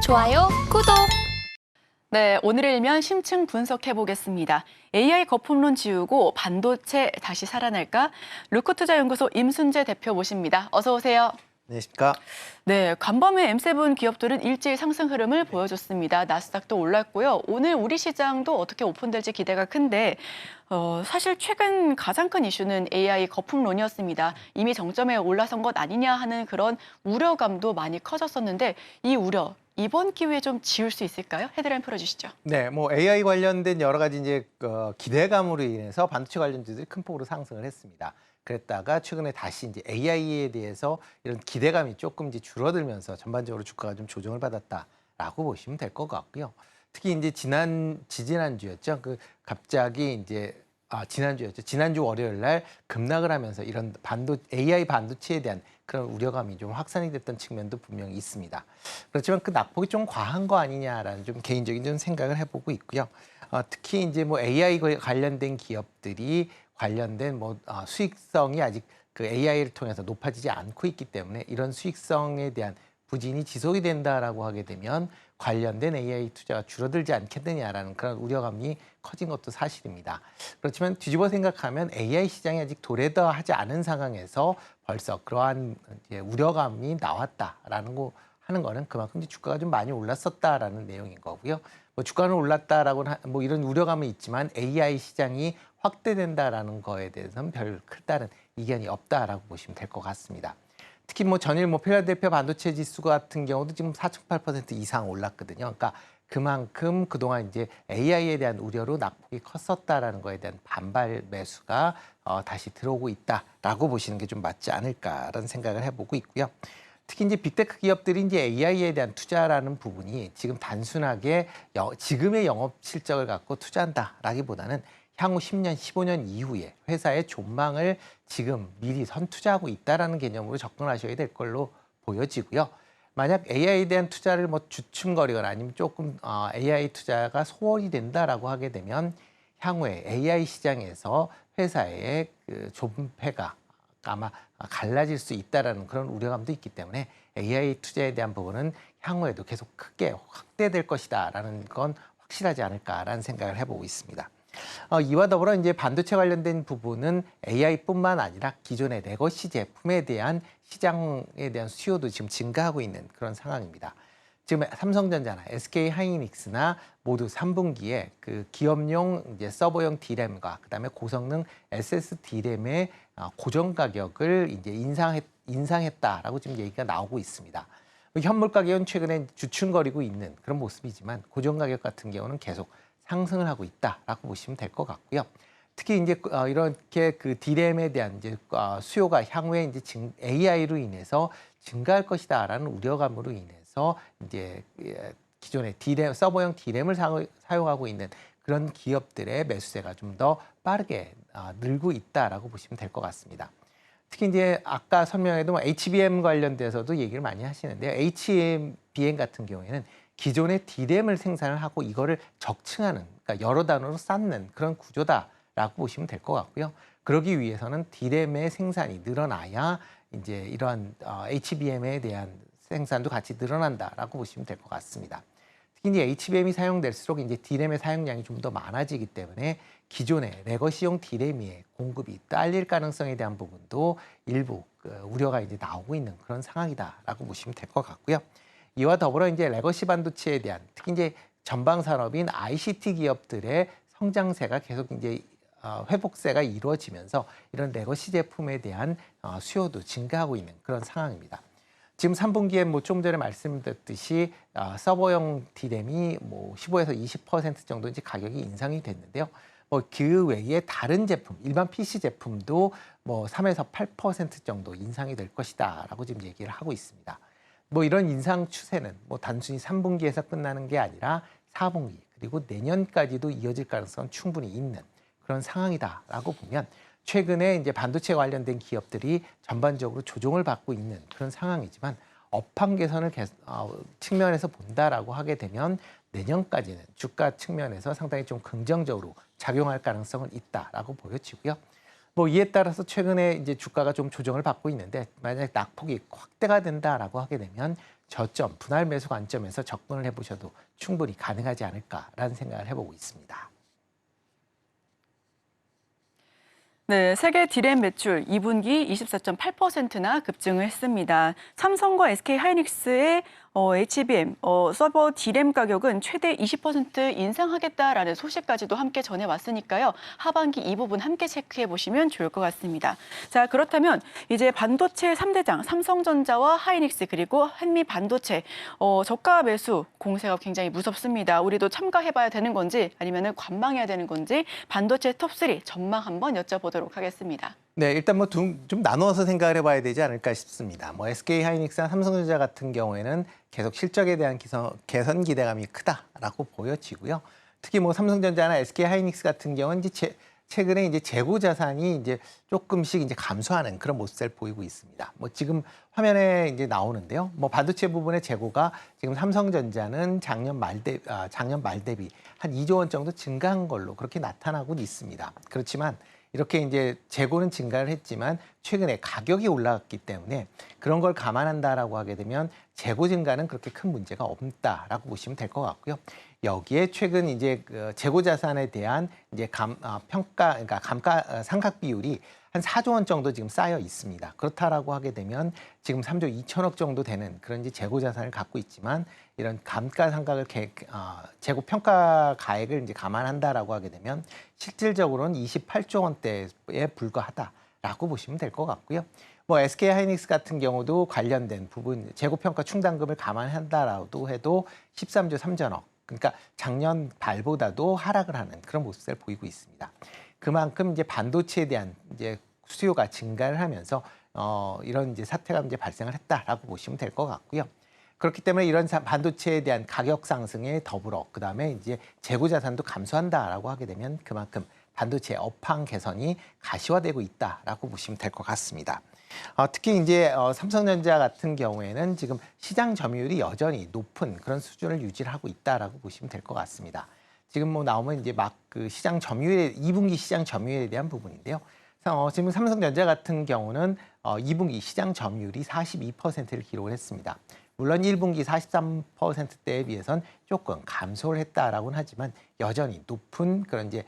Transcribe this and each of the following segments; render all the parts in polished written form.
좋아요, 구독! 네, 오늘의 일면 심층 분석해 보겠습니다. AI 거품론 지우고 반도체 다시 살아날까? 루크투자연구소 임순재 대표 모십니다. 어서 오세요. 안녕하십니까? 네, 간밤에 M7 기업들은 일제히 상승 흐름을 보여줬습니다. 나스닥도 올랐고요. 오늘 우리 시장도 어떻게 오픈될지 기대가 큰데 사실 최근 가장 큰 이슈는 AI 거품론이었습니다. 이미 정점에 올라선 것 아니냐 하는 그런 우려감도 많이 커졌었는데 이 우려 이번 기회에 좀 지울 수 있을까요? 헤드라인 풀어주시죠. 네, 뭐 AI 관련된 여러 가지 이제 기대감으로 인해서 반도체 관련주들이 큰 폭으로 상승을 했습니다. 그랬다가 최근에 다시 이제 AI에 대해서 이런 기대감이 조금 이제 줄어들면서 전반적으로 주가가 좀 조정을 받았다라고 보시면 될 것 같고요. 특히 이제 지지난주였죠. 갑자기 이제 지난주였죠. 지난주 월요일 날 급락을 하면서 이런 AI 반도체에 대한 그런 우려감이 좀 확산이 됐던 측면도 분명히 있습니다. 그렇지만 그 낙폭이 좀 과한 거 아니냐라는 좀 개인적인 좀 생각을 해보고 있고요. 특히 이제 뭐 AI 관련된 기업들이 관련된 수익성이 아직 그 AI를 통해서 높아지지 않고 있기 때문에 이런 수익성에 대한 부진이 지속이 된다라고 하게 되면 관련된 AI 투자가 줄어들지 않겠느냐라는 그런 우려감이 커진 것도 사실입니다. 그렇지만 뒤집어 생각하면 AI 시장이 아직 도래하지 않은 상황에서 벌써 그러한 이제 우려감이 나왔다라는 거 하는 거는 그만큼 이제 주가가 좀 많이 올랐었다라는 내용인 거고요. 뭐 주가는 올랐다라고는 뭐 이런 우려감은 있지만 AI 시장이 확대된다라는 거에 대해서는 별 크다는 이견이 없다라고 보시면 될 것 같습니다. 특히 뭐 전일 필라델피아 반도체 지수 같은 경우도 지금 4.8% 이상 올랐거든요. 그러니까 그만큼 그동안 이제 AI에 대한 우려로 낙폭이 컸었다라는 거에 대한 반발 매수가 다시 들어오고 있다라고 보시는 게 좀 맞지 않을까라는 생각을 해보고 있고요. 특히 이제 빅테크 기업들이 이제 AI에 대한 투자라는 부분이 지금 단순하게 지금의 영업 실적을 갖고 투자한다라기보다는 향후 10년, 15년 이후에 회사의 전망을 지금 미리 선투자하고 있다라는 개념으로 접근하셔야 될 걸로 보여지고요. 만약 AI에 대한 투자를 주춤거리거나 아니면 조금 AI 투자가 소홀히 된다라고 하게 되면 향후에 AI 시장에서 회사의 그 존폐가 아마 갈라질 수 있다라는 그런 우려감도 있기 때문에 AI 투자에 대한 부분은 향후에도 계속 크게 확대될 것이다라는 건 확실하지 않을까라는 생각을 해보고 있습니다. 이와 더불어 이제 반도체 관련된 부분은 AI뿐만 아니라 기존의 레거시 제품에 대한 시장에 대한 수요도 지금 증가하고 있는 그런 상황입니다. 지금 삼성전자나 SK 하이닉스나 모두 3분기에 그 기업용 이제 서버용 D램과 그다음에 고성능 SSD램의 고정 가격을 이제 인상했다라고 지금 얘기가 나오고 있습니다. 현물 가격은 최근에 주춤거리고 있는 그런 모습이지만 고정 가격 같은 경우는 계속 상승을 하고 있다라고 보시면 될 것 같고요. 특히 이제 이렇게 그 D램에 대한 이제 수요가 향후에 이제 AI로 인해서 증가할 것이다라는 우려감으로 인해서 이제 기존의 서버용 D램을 사용하고 있는 그런 기업들의 매수세가 좀 더 빠르게 늘고 있다라고 보시면 될 것 같습니다. 특히 이제 아까 설명해도 HBM 관련돼서도 얘기를 많이 하시는데요. HBM 같은 경우에는 기존의 D램을 생산을 하고 이거를 적층하는, 그러니까 여러 단으로 쌓는 그런 구조다라고 보시면 될 것 같고요. 그러기 위해서는 D램의 생산이 늘어나야 이제 이러한 HBM에 대한 생산도 같이 늘어난다라고 보시면 될 것 같습니다. 특히 이제 HBM이 사용될수록 이제 D램의 사용량이 좀 더 많아지기 때문에 기존의 레거시용 D램의 공급이 딸릴 가능성에 대한 부분도 일부 우려가 이제 나오고 있는 그런 상황이다라고 보시면 될 것 같고요. 이와 더불어 이제 레거시 반도체에 대한 특히 이제 전방 산업인 ICT 기업들의 성장세가 계속 이제 회복세가 이루어지면서 이런 레거시 제품에 대한 수요도 증가하고 있는 그런 상황입니다. 지금 3분기에 좀 전에 말씀드렸듯이 서버용 D램이 15에서 20% 정도 이제 가격이 인상이 됐는데요. 그 외에 다른 제품, 일반 PC 제품도 3에서 8% 정도 인상이 될 것이다라고 지금 얘기를 하고 있습니다. 이런 인상 추세는 단순히 3분기에서 끝나는 게 아니라 4분기 그리고 내년까지도 이어질 가능성은 충분히 있는 그런 상황이다라고 보면 최근에 이제 반도체 관련된 기업들이 전반적으로 조정을 받고 있는 그런 상황이지만 업황 개선을 측면에서 본다라고 하게 되면 내년까지는 주가 측면에서 상당히 좀 긍정적으로 작용할 가능성은 있다라고 보여지고요. 이에 따라서 최근에 이제 주가가 좀 조정을 받고 있는데 만약 낙폭이 확대가 된다라고 하게 되면 저점, 분할 매수 관점에서 접근을 해보셔도 충분히 가능하지 않을까라는 생각을 해보고 있습니다. 네, 세계 디램 매출 2분기 24.8%나 급증을 했습니다. 삼성과 SK하이닉스의 HBM 서버 디램 가격은 최대 20% 인상하겠다라는 소식까지도 함께 전해왔으니까요. 하반기 이 부분 함께 체크해 보시면 좋을 것 같습니다. 자, 그렇다면 이제 반도체 3대장 삼성전자와 하이닉스 그리고 한미 반도체 저가 매수 공세가 굉장히 무섭습니다. 우리도 참가해봐야 되는 건지 아니면 관망해야 되는 건지 반도체 톱3 전망 한번 여쭤보도록 하겠습니다. 네, 일단 뭐 좀 나누어서 생각을 해봐야 되지 않을까 싶습니다. 뭐 SK하이닉스나 삼성전자 같은 경우에는 계속 실적에 대한 개선 기대감이 크다라고 보여지고요. 특히 뭐 삼성전자나 SK하이닉스 같은 경우는 이제 최근에 이제 재고 자산이 이제 조금씩 이제 감소하는 그런 모습을 보이고 있습니다. 뭐 지금 화면에 이제 나오는데요. 뭐 반도체 부분의 재고가 지금 삼성전자는 작년 말 대비 한 2조 원 정도 증가한 걸로 그렇게 나타나고 있습니다. 그렇지만 이렇게 이제 재고는 증가를 했지만 최근에 가격이 올라갔기 때문에 그런 걸 감안한다라고 하게 되면 재고 증가는 그렇게 큰 문제가 없다라고 보시면 될 것 같고요. 여기에 최근 이제 재고 자산에 대한 이제 그러니까 상각 비율이 한 4조 원 정도 지금 쌓여 있습니다. 그렇다라고 하게 되면 지금 3조 2천억 정도 되는 그런 이제 재고 자산을 갖고 있지만 이런 감가상각을 재고 평가 가액을 이제 감안한다라고 하게 되면 실질적으로는 28조 원대에 불과하다라고 보시면 될 것 같고요. 뭐 SK하이닉스 같은 경우도 관련된 부분 재고 평가 충당금을 감안한다라고 해도 13조 3천억. 그러니까 작년 말보다도 하락을 하는 그런 모습을 보이고 있습니다. 그만큼 이제 반도체에 대한 이제 수요가 증가를 하면서 이런 이제 사태가 이제 발생을 했다라고 보시면 될 것 같고요. 그렇기 때문에 이런 반도체에 대한 가격 상승에 더불어 그다음에 이제 재고 자산도 감소한다라고 하게 되면 그만큼 반도체 업황 개선이 가시화되고 있다라고 보시면 될 것 같습니다. 특히 이제 삼성전자 같은 경우에는 지금 시장 점유율이 여전히 높은 그런 수준을 유지를 하고 있다라고 보시면 될 것 같습니다. 지금 뭐 나오면 이제 막 그 시장 점유율 2분기 시장 점유율에 대한 부분인데요. 지금 삼성전자 같은 경우는 2분기 시장 점유율이 42%를 기록을 했습니다. 물론 1분기 43%대에 비해선 조금 감소를 했다라고는 하지만 여전히 높은 그런 이제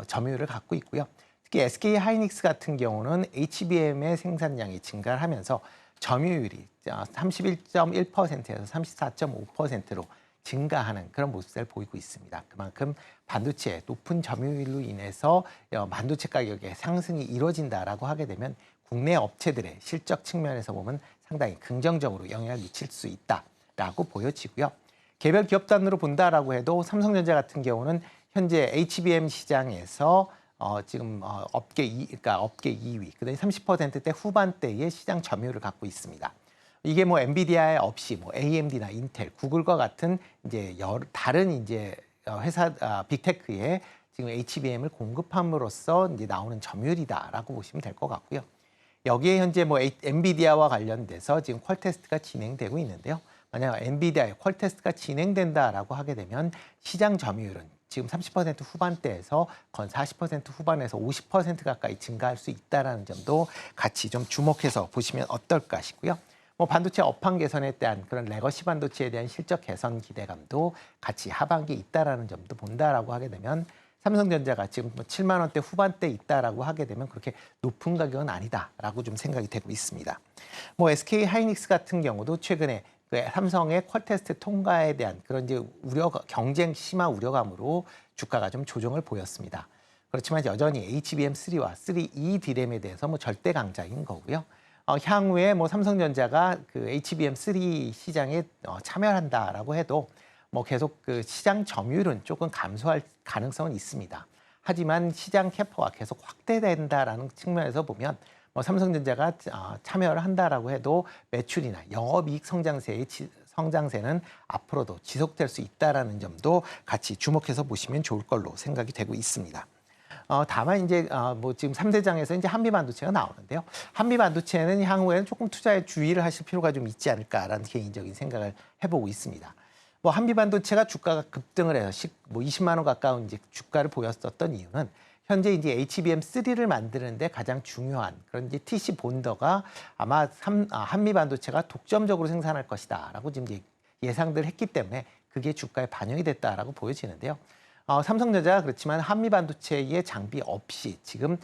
점유율을 갖고 있고요. 특히 SK하이닉스 같은 경우는 HBM의 생산량이 증가를 하면서 점유율이 31.1%에서 34.5%로 증가하는 그런 모습을 보이고 있습니다. 그만큼 반도체의 높은 점유율로 인해서 반도체 가격의 상승이 이루어진다라고 하게 되면 국내 업체들의 실적 측면에서 보면 상당히 긍정적으로 영향을 미칠 수 있다라고 보여지고요. 개별 기업 단으로 본다라고 해도 삼성전자 같은 경우는 현재 HBM 시장에서 지금 업계 2위, 그다음에 30%대 후반대의 시장 점유율을 갖고 있습니다. 이게 뭐 엔비디아에 없이 뭐 AMD나 인텔, 구글과 같은 이제 다른 이제 회사 빅테크에 지금 HBM을 공급함으로써 이제 나오는 점유율이다라고 보시면 될 것 같고요. 여기에 현재 뭐 엔비디아와 관련돼서 지금 퀄 테스트가 진행되고 있는데요. 만약 엔비디아의 퀄 테스트가 진행된다라고 하게 되면 시장 점유율은 지금 30% 후반대에서 건 40% 후반에서 50% 가까이 증가할 수 있다는 점도 같이 좀 주목해서 보시면 어떨까 싶고요. 뭐 반도체 업황 개선에 대한 그런 레거시 반도체에 대한 실적 개선 기대감도 같이 하반기에 있다라는 점도 본다라고 하게 되면 삼성전자가 지금 뭐 7만 원대 후반대에 있다라고 하게 되면 그렇게 높은 가격은 아니다라고 좀 생각이 되고 있습니다. 뭐 SK하이닉스 같은 경우도 최근에 그 삼성의 퀄 테스트 통과에 대한 그런 이제 경쟁 심화 우려감으로 주가가 좀 조정을 보였습니다. 그렇지만 여전히 HBM3와 3E 디램에 대해서 뭐 절대 강자인 거고요. 향후에 뭐 삼성전자가 그 HBM3 시장에 참여한다라고 해도 뭐 계속 그 시장 점유율은 조금 감소할 가능성은 있습니다. 하지만 시장 캐파가 계속 확대된다라는 측면에서 보면 뭐 삼성전자가 참여를 한다라고 해도 매출이나 영업이익 성장세는 앞으로도 지속될 수 있다라는 점도 같이 주목해서 보시면 좋을 걸로 생각이 되고 있습니다. 다만 이제 뭐 지금 3대장에서 이제 한미반도체가 나오는데요. 한미반도체는 향후에는 조금 투자에 주의를 하실 필요가 좀 있지 않을까라는 개인적인 생각을 해보고 있습니다. 뭐 한미반도체가 주가가 급등을 해서 뭐 20만 원 가까운 이제 주가를 보였었던 이유는 현재 이제 HBM3를 만드는데 가장 중요한 그런 이제 TC 본더가 아마 한미 반도체가 독점적으로 생산할 것이다라고 지금 이제 예상들 했기 때문에 그게 주가에 반영이 됐다라고 보여지는데요. 삼성전자 그렇지만 한미 반도체의 장비 없이 지금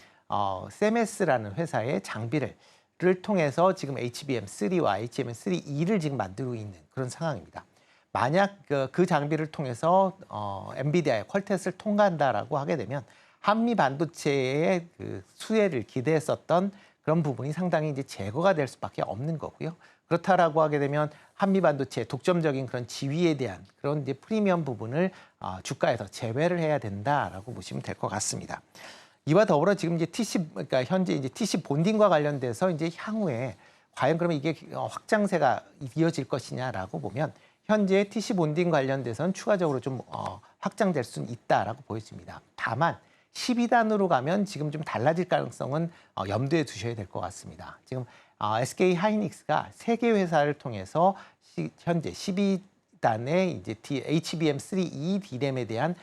세메스라는 회사의 장비를 통해서 지금 HBM3와 HBM3E를 지금 만들고 있는 그런 상황입니다. 만약 그 장비를 통해서 엔비디아의 퀄테스트를 통과한다라고 하게 되면 한미 반도체의 그 수혜를 기대했었던 그런 부분이 상당히 이제 제거가 될 수밖에 없는 거고요. 그렇다라고 하게 되면 한미 반도체의 독점적인 그런 지위에 대한 그런 이제 프리미엄 부분을 주가에서 제외를 해야 된다라고 보시면 될 것 같습니다. 이와 더불어 지금 이제 그러니까 현재 이제 TC 본딩과 관련돼서 이제 향후에 과연 그러면 이게 확장세가 이어질 것이냐라고 보면 현재 TC 본딩 관련돼서는 추가적으로 좀 확장될 수는 있다라고 보여집니다. 다만 12단으로 가면 지금 좀 달라질 가능성은 염두에 두셔야 될 것 같습니다. 지금 SK 하이닉스가 세 개 회사를 통해서 현재 12단의 이제 HBM3E D램에 대한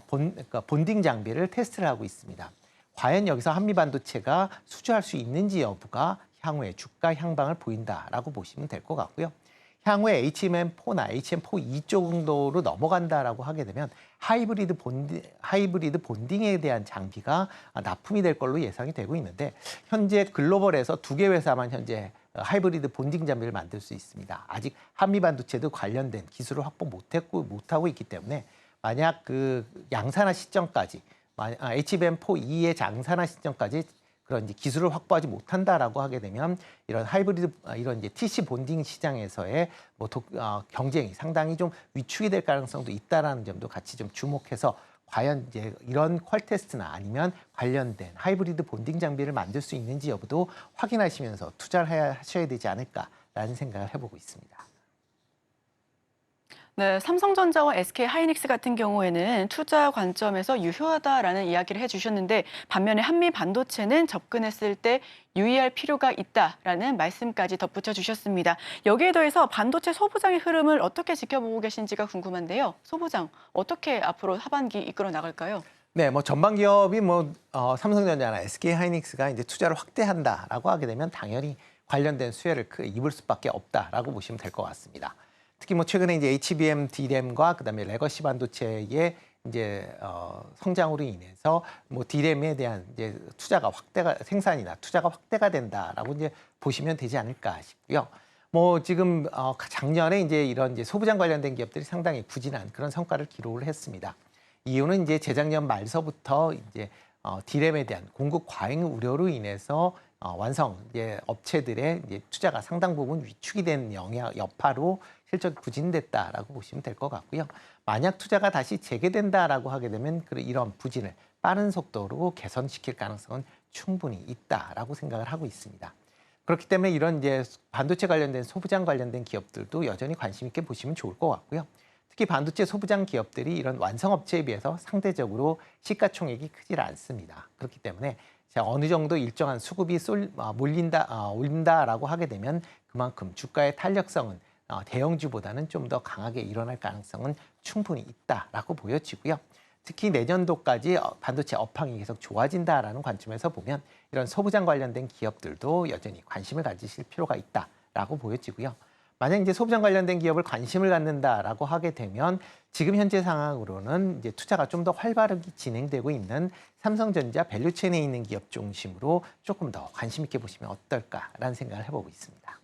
그러니까 본딩 장비를 테스트를 하고 있습니다. 과연 여기서 한미 반도체가 수주할 수 있는지 여부가 향후에 주가 향방을 보인다라고 보시면 될 것 같고요. 향후에 HBM4나 HBM4E 정도로 넘어간다라고 하게 되면 하이브리드 본딩에 대한 장비가 납품이 될 걸로 예상이 되고 있는데 현재 글로벌에서 두 개 회사만 현재 하이브리드 본딩 장비를 만들 수 있습니다. 아직 한미 반도체도 관련된 기술을 확보 못하고 있기 때문에 만약 그 양산화 시점까지 HBM4E의 양산화 시점까지 그런 이제 기술을 확보하지 못한다라고 하게 되면 이런 하이브리드 이런 이제 TC 본딩 시장에서의 경쟁이 상당히 좀 위축이 될 가능성도 있다라는 점도 같이 좀 주목해서 과연 이제 이런 퀄테스트나 아니면 관련된 하이브리드 본딩 장비를 만들 수 있는지 여부도 확인하시면서 투자를 하셔야 되지 않을까라는 생각을 해보고 있습니다. 네, 삼성전자와 SK 하이닉스 같은 경우에는 투자 관점에서 유효하다라는 이야기를 해주셨는데 반면에 한미 반도체는 접근했을 때 유의할 필요가 있다라는 말씀까지 덧붙여 주셨습니다. 여기에 더해서 반도체 소부장의 흐름을 어떻게 지켜보고 계신지가 궁금한데요. 소부장 어떻게 앞으로 하반기 이끌어 나갈까요? 네, 전방 기업이 삼성전자나 SK 하이닉스가 이제 투자를 확대한다라고 하게 되면 당연히 관련된 수혜를 입을 수밖에 없다라고 보시면 될 것 같습니다. 특히 최근에 이제 HBM D램과 그다음에 레거시 반도체의 이제 성장으로 인해서 D램에 대한 이제 생산이나 투자가 확대가 된다라고 이제 보시면 되지 않을까 싶고요. 지금 작년에 이제 이런 이제 소부장 관련된 기업들이 상당히 부진한 그런 성과를 기록을 했습니다. 이유는 이제 재작년 말서부터 이제 D램에 대한 공급 과잉 우려로 인해서 완성 이제 업체들의 이제 투자가 상당 부분 위축이 된 여파로 실적이 부진됐다라고 보시면 될 것 같고요. 만약 투자가 다시 재개된다라고 하게 되면 이런 부진을 빠른 속도로 개선시킬 가능성은 충분히 있다라고 생각을 하고 있습니다. 그렇기 때문에 이런 이제 반도체 관련된 소부장 관련된 기업들도 여전히 관심 있게 보시면 좋을 것 같고요. 특히 반도체 소부장 기업들이 이런 완성 업체에 비해서 상대적으로 시가총액이 크질 않습니다. 그렇기 때문에 어느 정도 일정한 수급이 올린다라고 하게 되면 그만큼 주가의 탄력성은 대형주보다는 좀 더 강하게 일어날 가능성은 충분히 있다라고 보여지고요. 특히 내년도까지 반도체 업황이 계속 좋아진다라는 관점에서 보면 이런 소부장 관련된 기업들도 여전히 관심을 가지실 필요가 있다라고 보여지고요. 만약 이제 소부장 관련된 기업을 관심을 갖는다라고 하게 되면 지금 현재 상황으로는 이제 투자가 좀 더 활발하게 진행되고 있는 삼성전자 밸류체인에 있는 기업 중심으로 조금 더 관심 있게 보시면 어떨까라는 생각을 해보고 있습니다.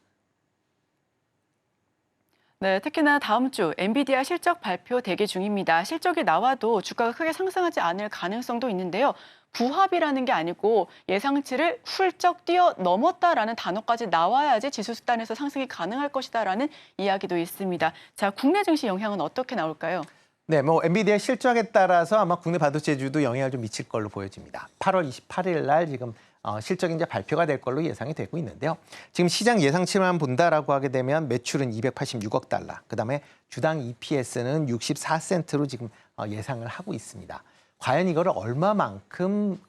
네, 특히나 다음 주 엔비디아 실적 발표 대기 중입니다. 실적이 나와도 주가가 크게 상승하지 않을 가능성도 있는데요. 부합이라는 게 아니고 예상치를 훌쩍 뛰어넘었다라는 단어까지 나와야지 지수 수단에서 상승이 가능할 것이다라는 이야기도 있습니다. 자, 국내 증시 영향은 어떻게 나올까요? 네, 엔비디아 실적에 따라서 아마 국내 반도체주도 영향을 좀 미칠 걸로 보여집니다. 8월 28일 날 지금 실적이 이제 발표가 될 걸로 예상이 되고 있는데요. 지금 시장 예상치만 본다라고 하게 되면 매출은 286억 달러, 그다음에 주당 EPS는 64센트로 지금 예상을 하고 있습니다. 과연 이거를 얼마만큼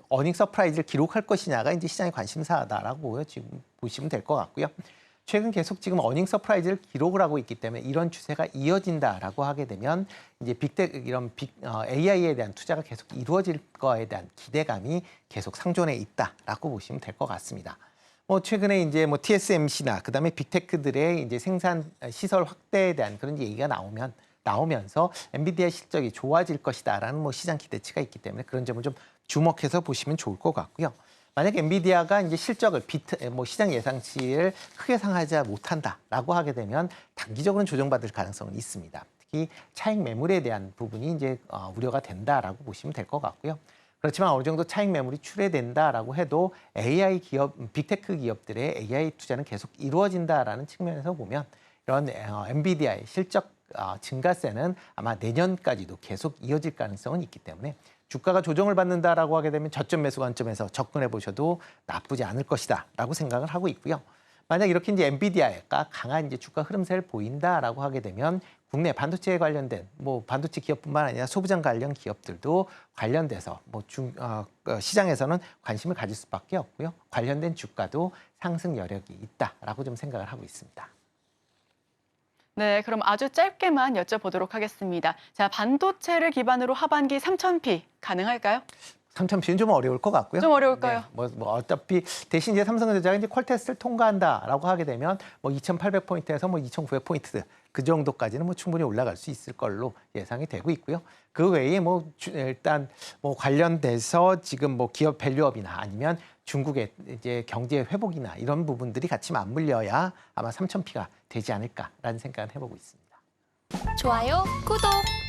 어닝 서프라이즈를 기록할 것이냐가 이제 시장의 관심사다라고 지금 보시면 될 것 같고요. 최근 계속 지금 어닝 서프라이즈를 기록을 하고 있기 때문에 이런 추세가 이어진다라고 하게 되면 이제 AI에 대한 투자가 계속 이루어질 거에 대한 기대감이 계속 상존해 있다라고 보시면 될 것 같습니다. 최근에 이제 TSMC나 그다음에 빅테크들의 이제 생산 시설 확대에 대한 그런 얘기가 나오면서 엔비디아 실적이 좋아질 것이다라는 시장 기대치가 있기 때문에 그런 점을 좀 주목해서 보시면 좋을 것 같고요. 만약 엔비디아가 이제 실적을 시장 예상치를 크게 상하지 못한다라고 하게 되면 단기적으로는 조정받을 가능성은 있습니다. 특히 차익 매물에 대한 부분이 이제 우려가 된다라고 보시면 될 것 같고요. 그렇지만 어느 정도 차익 매물이 출회된다라고 해도 AI 기업, 빅테크 기업들의 AI 투자는 계속 이루어진다라는 측면에서 보면 이런 엔비디아의 실적 증가세는 아마 내년까지도 계속 이어질 가능성은 있기 때문에 주가가 조정을 받는다라고 하게 되면 저점 매수 관점에서 접근해 보셔도 나쁘지 않을 것이다라고 생각을 하고 있고요. 만약 이렇게 이제 엔비디아가 강한 이제 주가 흐름세를 보인다라고 하게 되면 국내 반도체에 관련된 반도체 기업뿐만 아니라 소부장 관련 기업들도 관련돼서 시장에서는 관심을 가질 수밖에 없고요. 관련된 주가도 상승 여력이 있다라고 좀 생각을 하고 있습니다. 네, 그럼 아주 짧게만 여쭤보도록 하겠습니다. 자, 반도체를 기반으로 하반기 3,000P 가능할까요? 3,000P는 좀 어려울 것 같고요. 좀 어려울까요? 네, 어차피 대신 이제 삼성전자가 이제 퀄 테스트를 통과한다라고 하게 되면 2,800포인트에서 2,900포인트 그 정도까지는 충분히 올라갈 수 있을 걸로 예상이 되고 있고요. 그 외에 일단 관련돼서 지금 기업 밸류업이나 아니면 중국의 이제 경제 회복이나 이런 부분들이 같이 맞물려야 아마 3,000P가 되지 않을까라는 생각을 해보고 있습니다. 좋아요, 구독!